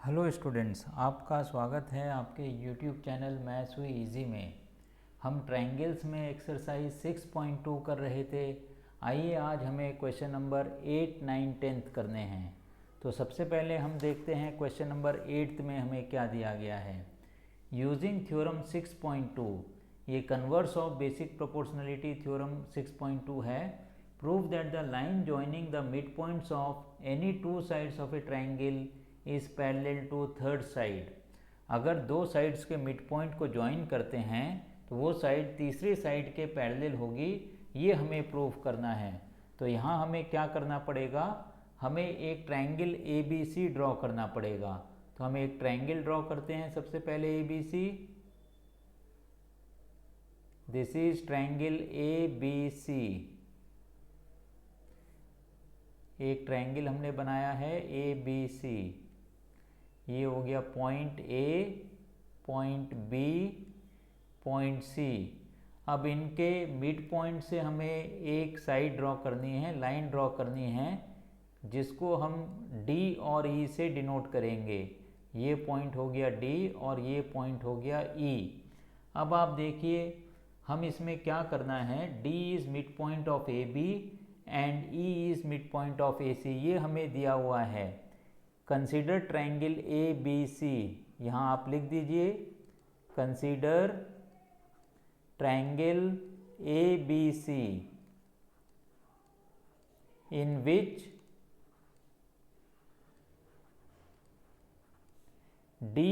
Hello students, आपका स्वागत है आपके यूट्यूब चैनल मैथ्स हुई इजी में। हम ट्रायंगल्स में एक्सरसाइज 6.2 कर रहे थे। आइए आज हमें क्वेश्चन नंबर 8, 9, 10 करने हैं। तो सबसे पहले हम देखते हैं क्वेश्चन नंबर 8 में हमें क्या दिया गया है। यूजिंग थ्योरम 6.2, ये converse of basic proportionality theorem 6.2 है। Prove that the line joining the mid points of any two sides of a triangle is parallel to third side. अगर दो साइड्स के मिड पॉइंट को ज्वाइन करते हैं तो वो साइड तीसरी साइड के पैरेलल होगी, ये हमें प्रूव करना है। तो यहाँ हमें क्या करना पड़ेगा, हमें एक triangle A B C draw करना पड़ेगा। तो हम एक ट्रायंगल ड्रॉ करते हैं सबसे पहले A B C. This is triangle A B C. एक ट्रायंगल हमने बनाया है ए बी सी। ये हो गया point A, point B, point C. अब इनके मिड पॉइंट से हमें एक साइड ड्रॉ करनी है, लाइन ड्रॉ करनी है, जिसको हम डी और ई से डिनोट करेंगे। ये पॉइंट हो गया डी और ये पॉइंट हो गया ई। अब आप देखिए हम इसमें क्या करना है, D is mid point of A B and E is mid point of A C, ये हमें दिया हुआ है। Consider triangle A B C, यहाँ आप लिख दीजिए consider triangle A B C in which D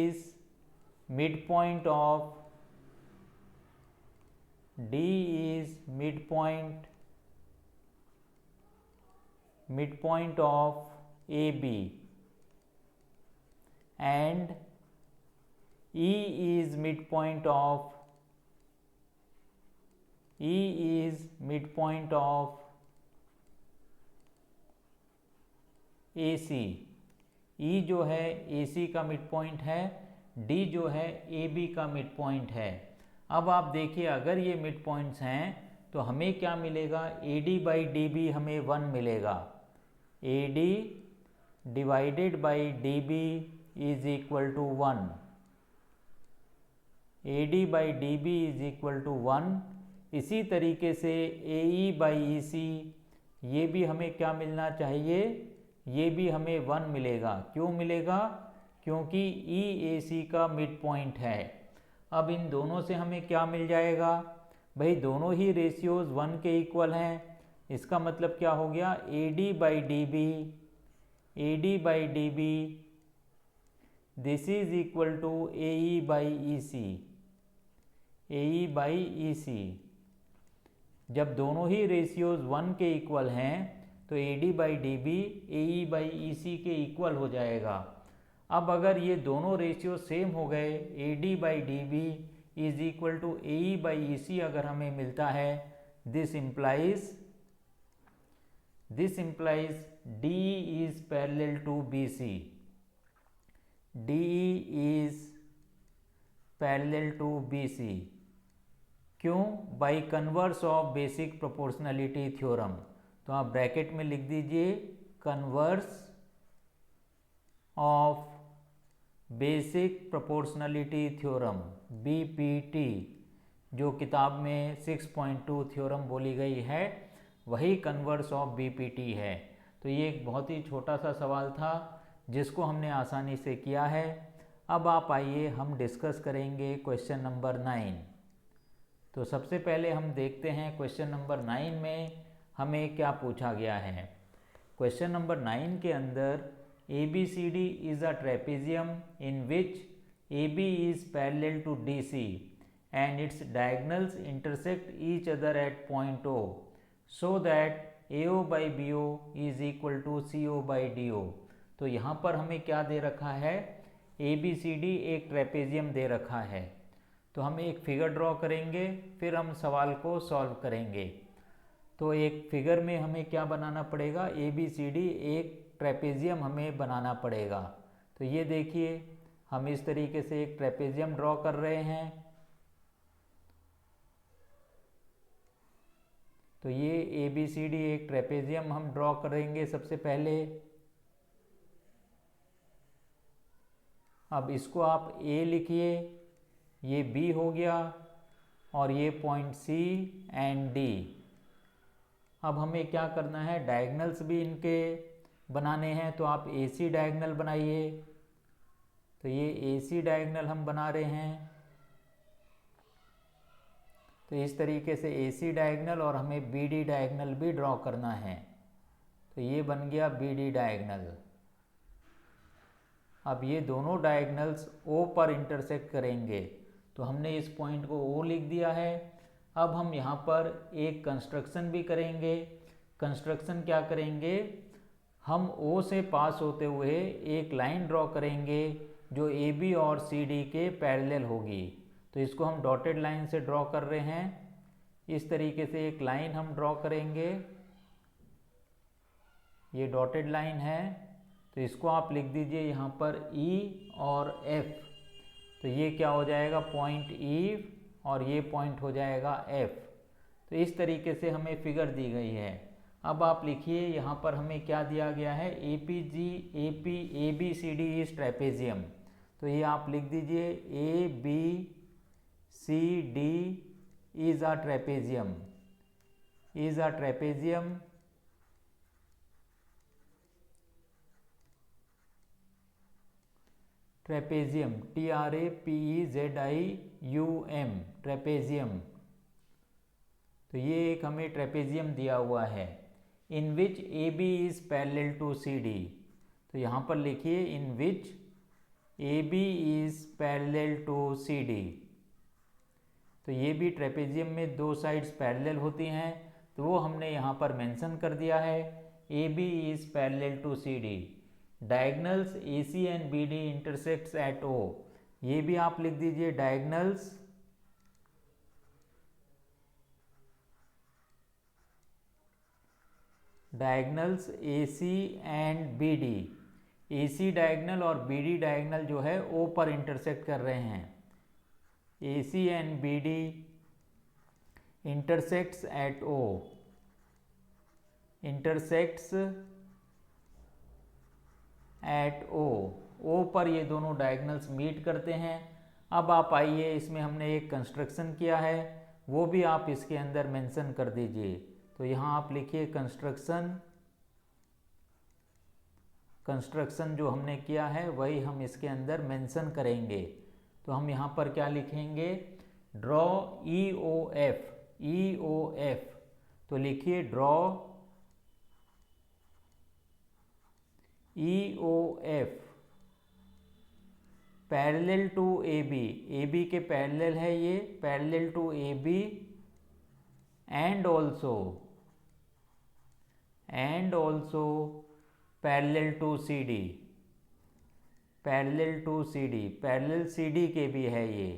is midpoint of AB and E is midpoint of AC। E जो है AC का मिड पॉइंट है, D जो है AB का मिड पॉइंट है। अब आप देखिए अगर ये मिड पॉइंट्स हैं तो हमें क्या मिलेगा, AD बाई DB हमें 1 मिलेगा। AD divided by DB is equal to 1। AD by DB is equal to 1। इसी तरीके से AE बाई EC, ये भी हमें क्या मिलना चाहिए, ये भी हमें 1 मिलेगा। क्यों मिलेगा, क्योंकि EAC का मिड पॉइंट है। अब इन दोनों से हमें क्या मिल जाएगा, भाई दोनों ही रेशियोज 1 के इक्वल हैं। इसका मतलब क्या हो गया, AD by DB this is equal to AE by EC। जब दोनों ही रेशियोज 1 के इक्वल हैं तो AD by DB AE by EC के इक्वल हो जाएगा। अब अगर ये दोनों रेशियो सेम हो गए, AD by DB is equal to AE by EC अगर हमें मिलता है, this implies DE is parallel to BC। DE is parallel to BC। क्यों, by converse of basic proportionality theorem. तो आप ब्रैकेट में लिख दीजिए converse of basic proportionality theorem BPT, जो किताब में 6.2 थ्योरम बोली गई है, वही कन्वर्स ऑफ BPT है। तो ये एक बहुत ही छोटा सा सवाल था जिसको हमने आसानी से किया है। अब आप आइए हम डिस्कस करेंगे क्वेश्चन नंबर 9। तो सबसे पहले हम देखते हैं क्वेश्चन नंबर 9 में हमें क्या पूछा गया है। क्वेश्चन नंबर 9 के अंदर ABCD is a trapezium in which AB is parallel to DC and its diagonals intersect each other at point O, so that AO by BO is equal to CO by DO। तो यहाँ पर हमें क्या दे रखा है, ABCD एक trapezium दे रखा है। तो हम एक फिगर ड्रॉ करेंगे, फिर हम सवाल को सॉल्व करेंगे। तो एक फिगर में हमें क्या बनाना पड़ेगा, ABCD एक ट्रेपेजियम हमें बनाना पड़ेगा। तो ये देखिए हम इस तरीके से एक ट्रेपेजियम ड्रॉ कर रहे हैं। तो ये ABCD एक ट्रेपेजियम हम ड्रॉ करेंगे सबसे पहले। अब इसको आप ए लिखिए, ये बी हो गया और ये पॉइंट सी एंड डी। अब हमें क्या करना है, डायगनल्स भी इनके बनाने हैं, तो आप ए सी डायगनल बनाइए। तो ये ए सी डायगनल हम बना रहे हैं। तो इस तरीके से ए सी डायगनल, और हमें बी डी डायगनल भी ड्रॉ करना है। तो ये बन गया बी डी डायगनल। अब ये दोनों डायगनल्स ओ पर इंटरसेक्ट करेंगे, तो हमने इस पॉइंट को ओ लिख दिया है। अब हम यहाँ पर एक कंस्ट्रक्शन भी करेंगे। कंस्ट्रक्शन क्या करेंगे, हम ओ से पास होते हुए एक लाइन ड्रॉ करेंगे जो ए बी और सी डी के पैरेलल होगी। तो इसको हम डॉटेड लाइन से ड्रॉ कर रहे हैं। इस तरीके से एक लाइन हम ड्रॉ करेंगे, ये डॉटेड लाइन है। तो इसको आप लिख दीजिए यहाँ पर E और F। तो ये क्या हो जाएगा, पॉइंट E और ये पॉइंट हो जाएगा F। तो इस तरीके से हमें फिगर दी गई है। अब आप लिखिए यहाँ पर हमें क्या दिया गया है, A B C D is trapezium. तो ये आप लिख दीजिए A B C D is a trapezium, is a trapezium. Trapezium, TRAPEZIUM, trapezium. तो ये एक हमें ट्रेपेजियम दिया हुआ है। In which A B is parallel to C D. तो यहाँ पर लिखिए in which A B is parallel to C D. तो ये भी ट्रेपेजियम में दो साइड्स पैरेलल होती हैं, तो वो हमने यहाँ पर मेंशन कर दिया है। A B is parallel to C D. Diagonals A C and B D intersects at O. ये भी आप लिख दीजिए diagonals A C and B D. A C diagonal और बी डी डायगनल जो है ओ पर इंटरसेक्ट कर रहे हैं। A C and B D intersects at O, intersects at O. O पर ये दोनों डायगनल्स मीट करते हैं। अब आप आइए, इसमें हमने एक कंस्ट्रक्शन किया है, वो भी आप इसके अंदर मेंशन कर दीजिए। तो यहाँ आप लिखिए कंस्ट्रक्शन। कंस्ट्रक्शन जो हमने किया है वही हम इसके अंदर मेंशन करेंगे। तो हम यहाँ पर क्या लिखेंगे, draw E O F, E O F. तो लिखिए draw E O F parallel to A B. A B के पैरेलल है ये, parallel to A B and also parallel to C D, parallel to C D, parallel C D के भी है ये।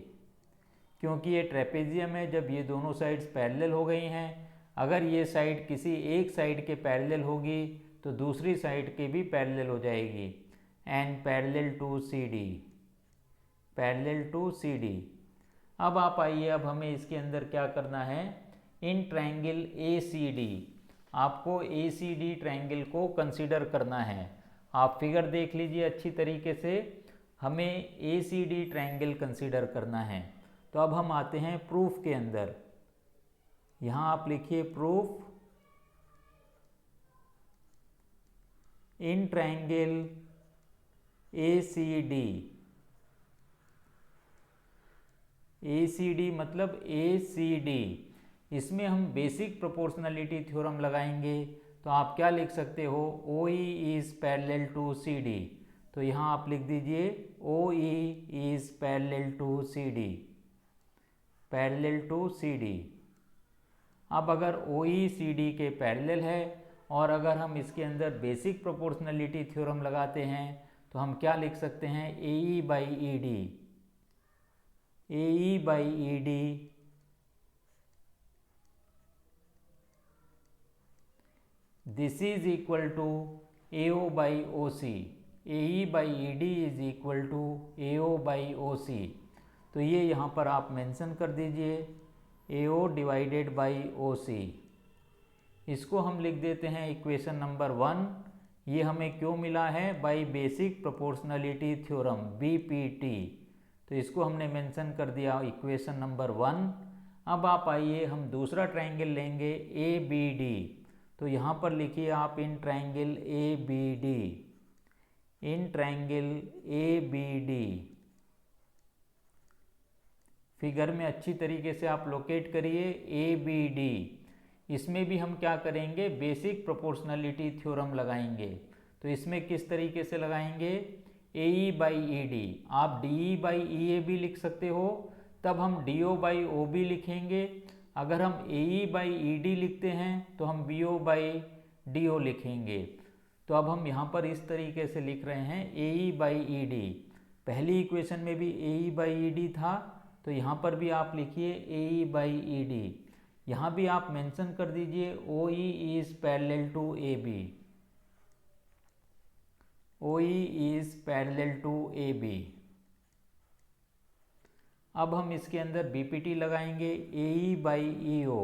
क्योंकि ये ट्रेपेजियम है, जब ये दोनों साइड्स पैरेलल हो गई हैं, अगर ये साइड किसी एक साइड के पैरेलल होगी तो दूसरी साइड के भी पैरेलल हो जाएगी। And parallel to C D, parallel to C D. अब आप आइए, अब हमें इसके अंदर क्या करना है, इन ट्रायंगल ए सी डी, आपको ए सी डी ट्रायंगल को कंसीडर करना है। आप फिगर देख लीजिए अच्छी तरीके से, हमें ए सी डी ट्रायंगल कंसीडर करना है। तो अब हम आते हैं प्रूफ के अंदर। यहाँ आप लिखिए proof in triangle A C D. A C D मतलब ए सी डी, इसमें हम बेसिक प्रोपोर्शनलिटी थ्योरम लगाएंगे। तो आप क्या लिख सकते हो, O E is parallel to C D. तो यहाँ आप लिख दीजिए O E is parallel to C D, parallel to C D. अब अगर ओ ई सी डी के पैरेलल है और अगर हम इसके अंदर बेसिक प्रोपोर्शनलिटी थ्योरम लगाते हैं तो हम क्या लिख सकते हैं, A E by E D, A E by E D this is equal to A O by O C, A E by E D is equal to A O by O C. तो ये यहाँ पर आप mention कर दीजिए ए O divided by O सी। इसको हम लिख देते हैं इक्वेशन नंबर 1। ये हमें क्यों मिला है? By basic proportionality theorem BPT. तो इसको हमने मेंशन कर दिया इक्वेशन नंबर 1। अब आप आइए हम दूसरा ट्रायंगल लेंगे ए बी डी। तो यहाँ पर लिखिए आप in triangle A B D, in triangle A B D. Figure में अच्छी तरीके से आप लोकेट करिए ए बी डी। इसमें भी हम क्या करेंगे? बेसिक प्रोपोर्शनलिटी थ्योरम लगाएंगे। तो इसमें किस तरीके से लगाएंगे? A E by E D. आप D E by E A भी लिख सकते हो, तब हम D O by O B लिखेंगे। अगर हम ए ई बाई ई डी लिखते हैं तो हम B O by D O लिखेंगे। तो अब हम यहाँ पर इस तरीके से लिख रहे हैं A E by E D. पहली इक्वेशन में भी A E by E D था, तो यहाँ पर भी आप लिखिए A E by E D. यहाँ भी आप मेंशन कर दीजिए O E is parallel to A B, O E is parallel to A B. अब हम इसके अंदर बीपीटी लगाएंगे A E by E O,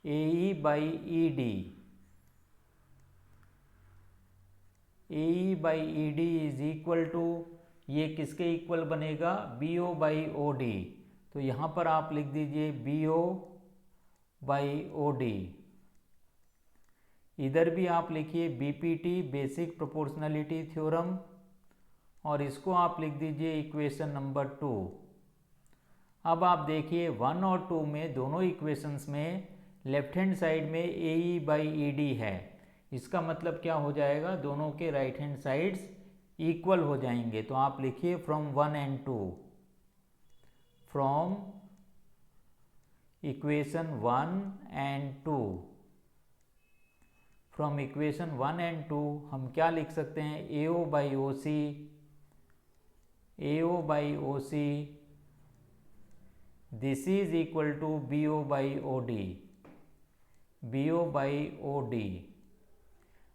A E by E D, A E by E D is equal to, ये किसके इक्वल बनेगा? B O by O D. तो यहाँ पर आप लिख दीजिए B O by O D. इधर भी आप लिखिए बीपीटी बेसिक प्रोपोर्शनलिटी थ्योरम, और इसको आप लिख दीजिए इक्वेशन नंबर 2। अब आप देखिए 1 और 2 में दोनों इक्वेशंस में लेफ्ट हैंड साइड में ए ई बाई ई डी है। इसका मतलब क्या हो जाएगा? दोनों के राइट हैंड साइड्स इक्वल हो जाएंगे। तो आप लिखिए from 1 and 2, from equation 1 and 2, from equation 1 and 2 हम क्या लिख सकते हैं? A O by O C, A O by O C, this is equal to B O by O D, B O by O D.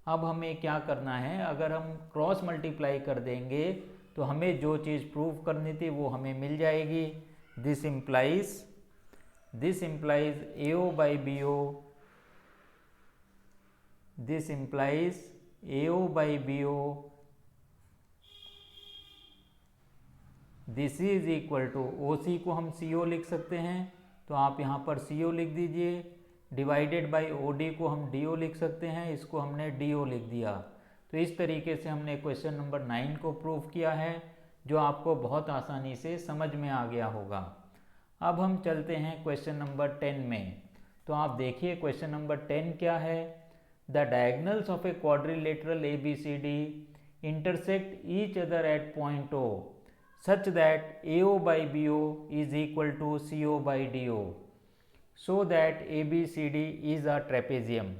अब हमें क्या करना है? अगर हम क्रॉस मल्टीप्लाई कर देंगे तो हमें जो चीज़ प्रूव करनी थी वो हमें मिल जाएगी। This implies A O by B O, this implies A O by B O, this is equal to O C को हम सी ओ लिख सकते हैं, तो आप यहाँ पर सी ओ लिख दीजिए। डिवाइडेड बाई ओ डी को हम डी ओ लिख सकते हैं, इसको हमने डी ओ लिख दिया। तो इस तरीके से हमने क्वेश्चन नंबर 9 को प्रूव किया है, जो आपको बहुत आसानी से समझ में आ गया होगा। अब हम चलते हैं क्वेश्चन नंबर 10 में। तो आप देखिए क्वेश्चन नंबर 10 क्या है? The diagonals of a quadrilateral A B C D intersect each other at point O such that AO by BO is equal to CO by DO, so that ABCD is a trapezium।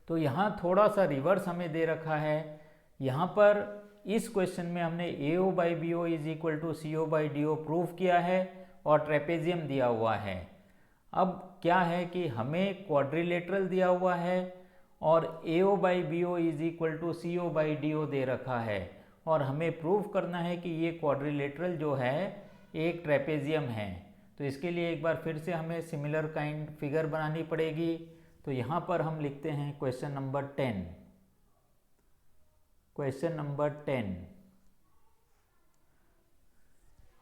तो यहाँ थोड़ा सा reverse हमें दे रखा है। यहाँ पर इस क्वेश्चन में हमने AO by BO is equal to CO by DO prove किया है और ट्रेपेजियम दिया हुआ है। अब क्या है कि हमें क्वाड्रिलेटरल दिया हुआ है और AO by BO is equal to CO by DO दे रखा है, और हमें प्रूव करना है कि ये क्वाड्रिलेटरल जो है एक ट्रेपेजियम है। तो इसके लिए एक बार फिर से हमें सिमिलर काइंड फिगर बनानी पड़ेगी। तो यहाँ पर हम लिखते हैं क्वेश्चन नंबर 10। Question number 10।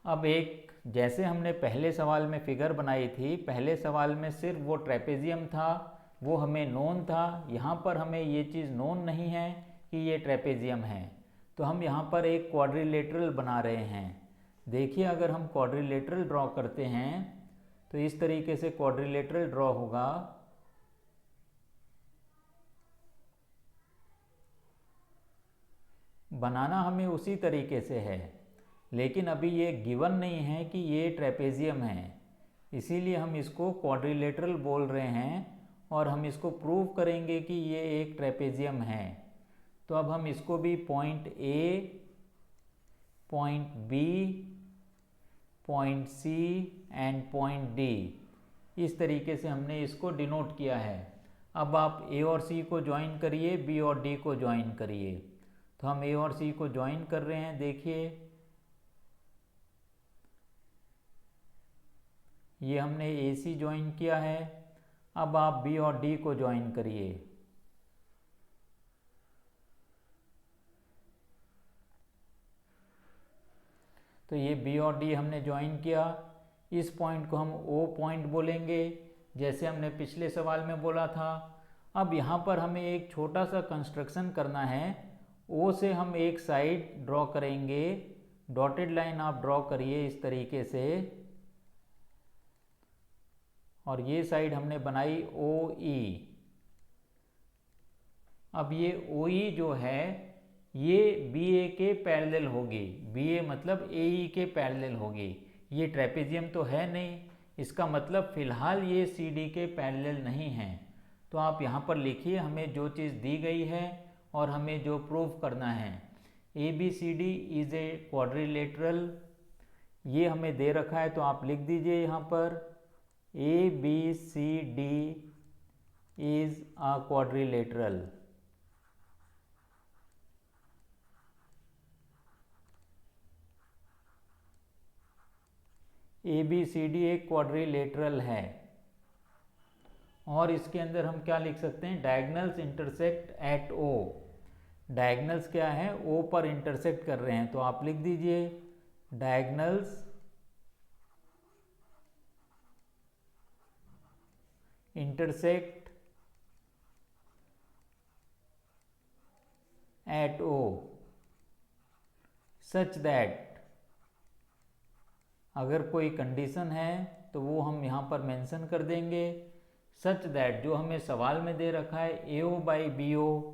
अब एक जैसे हमने पहले सवाल में फिगर बनाई थी, पहले सवाल में सिर्फ वो ट्रेपेजियम था, वो हमें नोन था। यहाँ पर हमें ये चीज़ नोन नहीं है कि ये ट्रेपेजियम है, तो हम यहाँ पर एक क्वाड्रिलेटरल बना रहे हैं। देखिए अगर हम क्वाड्रिलेटरल ड्रॉ करते हैं तो इस तरीके से क्वाड्रिलेटरल ड्रॉ होगा। बनाना हमें उसी तरीके से है, लेकिन अभी ये गिवन नहीं है कि ये ट्रेपेजियम है, इसीलिए हम इसको क्वाड्रिलेटरल बोल रहे हैं और हम इसको प्रूव करेंगे कि ये एक ट्रेपेजियम है। तो अब हम इसको भी point A, point B, point C and point D, इस तरीके से हमने इसको डिनोट किया है। अब आप ए और सी को ज्वाइन करिए, बी और डी को ज्वाइन करिए। तो हम ए और सी को ज्वाइन कर रहे हैं। देखिए ये हमने ए सी ज्वाइन किया है। अब आप बी और डी को ज्वाइन करिए। तो ये बी और डी हमने ज्वाइन किया, इस पॉइंट को हम ओ पॉइंट बोलेंगे जैसे हमने पिछले सवाल में बोला था। अब यहाँ पर हमें एक छोटा सा कंस्ट्रक्शन करना है, ओ से हम एक साइड ड्रॉ करेंगे, डॉटेड लाइन आप ड्रॉ करिए इस तरीके से, और ये साइड हमने बनाई ओ ई। अब ये ओ ई जो है ये बी ए के पैरेलल होगी, बी ए मतलब ए ई के पैरेलल होगी। ये ट्रेपेजियम तो है नहीं, इसका मतलब फ़िलहाल ये सी डी के पैरेलल नहीं है। तो आप यहाँ पर लिखिए हमें जो चीज़ दी गई है और हमें जो प्रूव करना है। A B C D is a quadrilateral, ये हमें दे रखा है तो आप लिख दीजिए यहाँ पर A B C D is a quadrilateral. A B C D एक क्वाड्रिलेटरल है। और इसके अंदर हम क्या लिख सकते हैं, diagonals intersect at O. Diagonals क्या है, ओ पर इंटरसेक्ट कर रहे हैं, तो आप लिख दीजिए diagonals intersect at O such that, अगर कोई कंडीशन है तो वो हम यहाँ पर मेंशन कर देंगे। सच दैट जो हमें सवाल में दे रखा है A O by B O,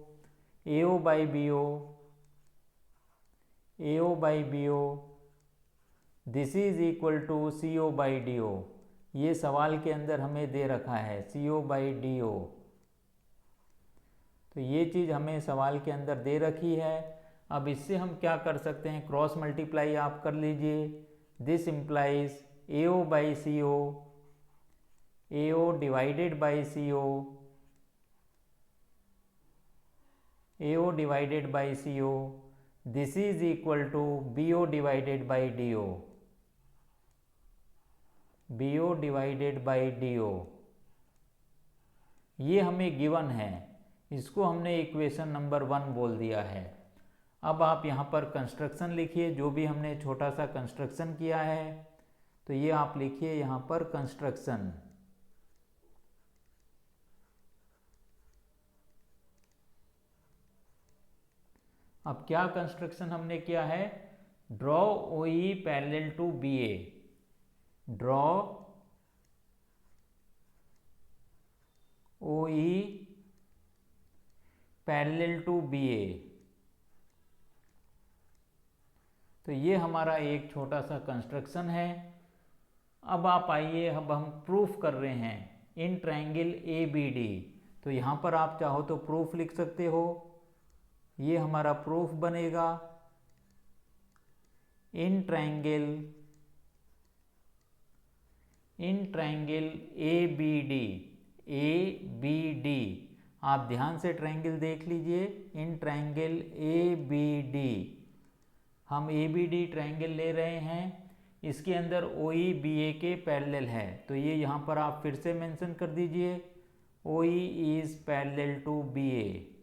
A O by B O, A O by B O, this is equal to C O by D O. ये सवाल के अंदर हमें दे रखा है सी ओ बाई डी ओ, तो ये चीज़ हमें सवाल के अंदर दे रखी है। अब इससे हम क्या कर सकते हैं, क्रॉस मल्टीप्लाई आप कर लीजिए। This implies A O by C O, A O divided by C O, A O divided by C O, this is equal to B O divided by D O, B O divided by D O. ये हमें given है, इसको हमने equation number 1 बोल दिया है। अब आप यहाँ पर कंस्ट्रक्शन लिखिए, जो भी हमने छोटा सा कंस्ट्रक्शन किया है, तो ये आप लिखिए यहाँ पर कंस्ट्रक्शन। अब क्या कंस्ट्रक्शन हमने किया है, draw O E parallel to B A, draw O E parallel to B A. तो ये हमारा एक छोटा सा कंस्ट्रक्शन है। अब आप आइए, अब हम प्रूफ कर रहे हैं in triangle A B D. तो यहाँ पर आप चाहो तो प्रूफ लिख सकते हो, ये हमारा प्रूफ बनेगा। In triangle A B D, A B D, आप ध्यान से ट्रायंगल देख लीजिए। In triangle A B D, हम ए बी डी ट्रायंगल ले रहे हैं, इसके अंदर ओ ई बी ए के पैरेलल है, तो ये यहाँ पर आप फिर से मेंशन कर दीजिए O E is parallel to B A.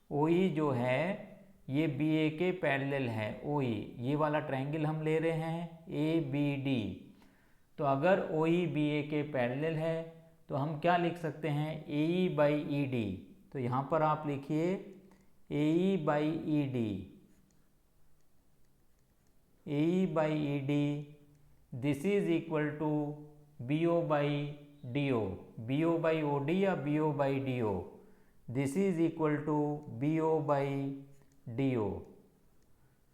O E जो है ये बी ए के पैरेलल है, ओ ई, ये वाला ट्रायंगल हम ले रहे हैं ए बी डी। तो अगर ओ ई बी ए के पैरेलल है तो हम क्या लिख सकते हैं, A E by E D. तो यहाँ पर आप लिखिए A E by E D, A E by E D, this is equal to B O by D O, B O by O D या B O by D O, this is equal to B O by D O.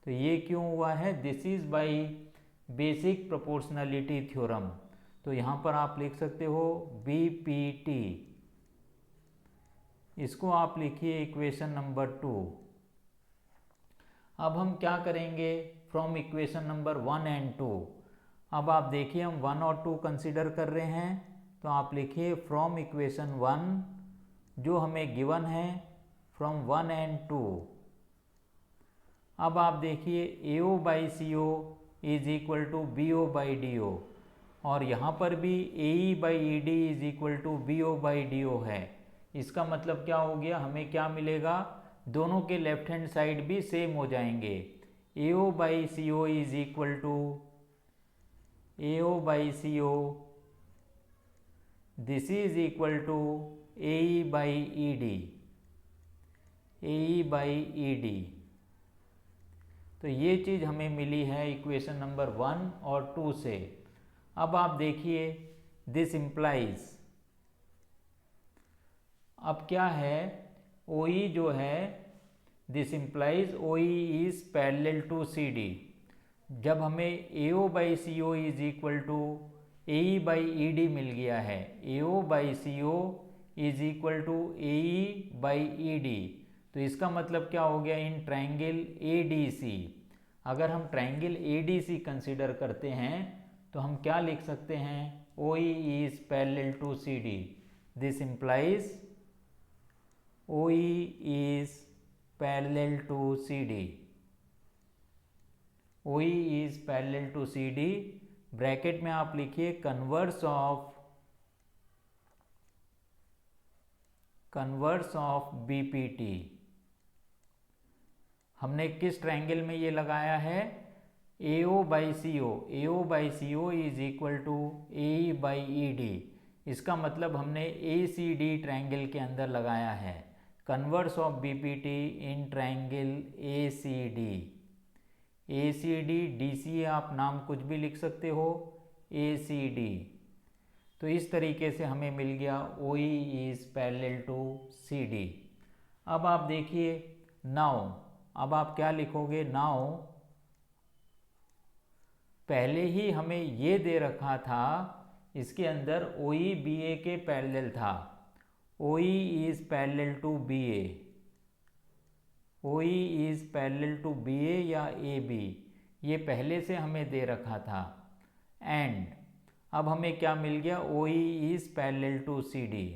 तो ये क्यों हुआ है, this is by basic proportionality theorem. तो यहाँ पर आप लिख सकते हो बी पी टी, इसको आप लिखिए इक्वेशन नंबर 2। अब हम क्या करेंगे, फ्रॉम इक्वेशन नंबर 1 एंड 2। अब आप देखिए हम 1 और 2 कंसीडर कर रहे हैं, तो आप लिखिए फ्रॉम इक्वेशन 1 जो हमें गिवन है, फ्रॉम 1 एंड 2। अब आप देखिए A O by C O is equal to B O by D O, और यहाँ पर भी A E by E D is equal to B O by D O है। इसका मतलब क्या हो गया, हमें क्या मिलेगा, दोनों के लेफ्ट हैंड साइड भी सेम हो जाएंगे। AO by CO is equal to AO by CO, this is equal to AE by ED, AE by ED। तो ये चीज़ हमें मिली है इक्वेशन नंबर 1 और 2 से। अब आप देखिए दिस इम्प्लाइज, अब क्या है, OE जो है, this implies OE is parallel to CD। जब हमें AO by CO is equal to AE by ED मिल गया है, AO by CO is equal to AE by ED, तो इसका मतलब क्या हो गया, इन ट्रायंगल ADC, अगर हम ट्रायंगल ADC कंसिडर करते हैं तो हम क्या लिख सकते हैं, OE is parallel to CD, this implies OE is parallel to CD, OE is parallel to CD, bracket में आप लिखिए कन्वर्स ऑफ BPT। हमने किस ट्रायंगल में ये लगाया है, AO by CO, AO by CO is equal to AE by ED, इसका मतलब हमने ACD ट्रायंगल के अंदर लगाया है, converse of BPT in triangle ACD। ACD, DCA आप नाम कुछ भी लिख सकते हो, ACD। तो इस तरीके से हमें मिल गया OE is parallel to CD। अब आप देखिए नाउ, अब आप क्या लिखोगे, नाउ पहले ही हमें ये दे रखा था, इसके अंदर OE BA के पैरेलल था, OE is parallel to BA, OE is parallel to BA या AB, ये पहले से हमें दे रखा था। एंड अब हमें क्या मिल गया, OE is parallel to CD,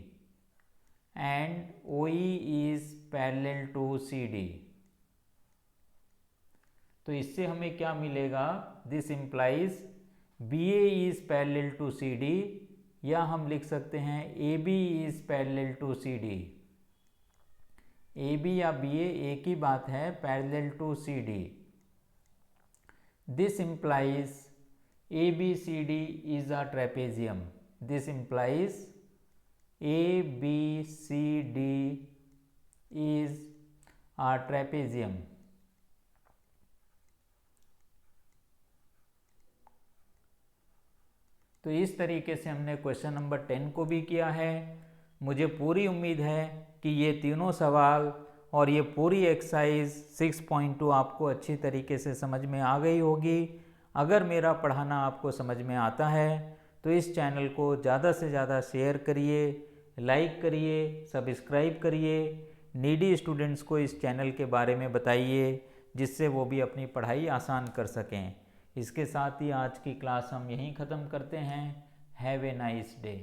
and OE is parallel to CD। तो इससे हमें क्या मिलेगा, this implies BA is parallel to CD, या हम लिख सकते हैं AB is parallel to CD, AB या BA एक ही बात है, parallel to CD। This implies ABCD is a trapezium, this implies ABCD is a trapezium. तो इस तरीके से हमने क्वेश्चन नंबर 10 को भी किया है। मुझे पूरी उम्मीद है कि ये तीनों सवाल और ये पूरी एक्सरसाइज 6.2 आपको अच्छी तरीके से समझ में आ गई होगी। अगर मेरा पढ़ाना आपको समझ में आता है तो इस चैनल को ज़्यादा से ज़्यादा शेयर करिए, लाइक करिए, सब्सक्राइब करिए, नीडी स्टूडेंट्स को इस चैनल के बारे में बताइए जिससे वो भी अपनी पढ़ाई आसान कर सकें। इसके साथ ही आज की क्लास हम यहीं ख़त्म करते हैं। Have a nice day.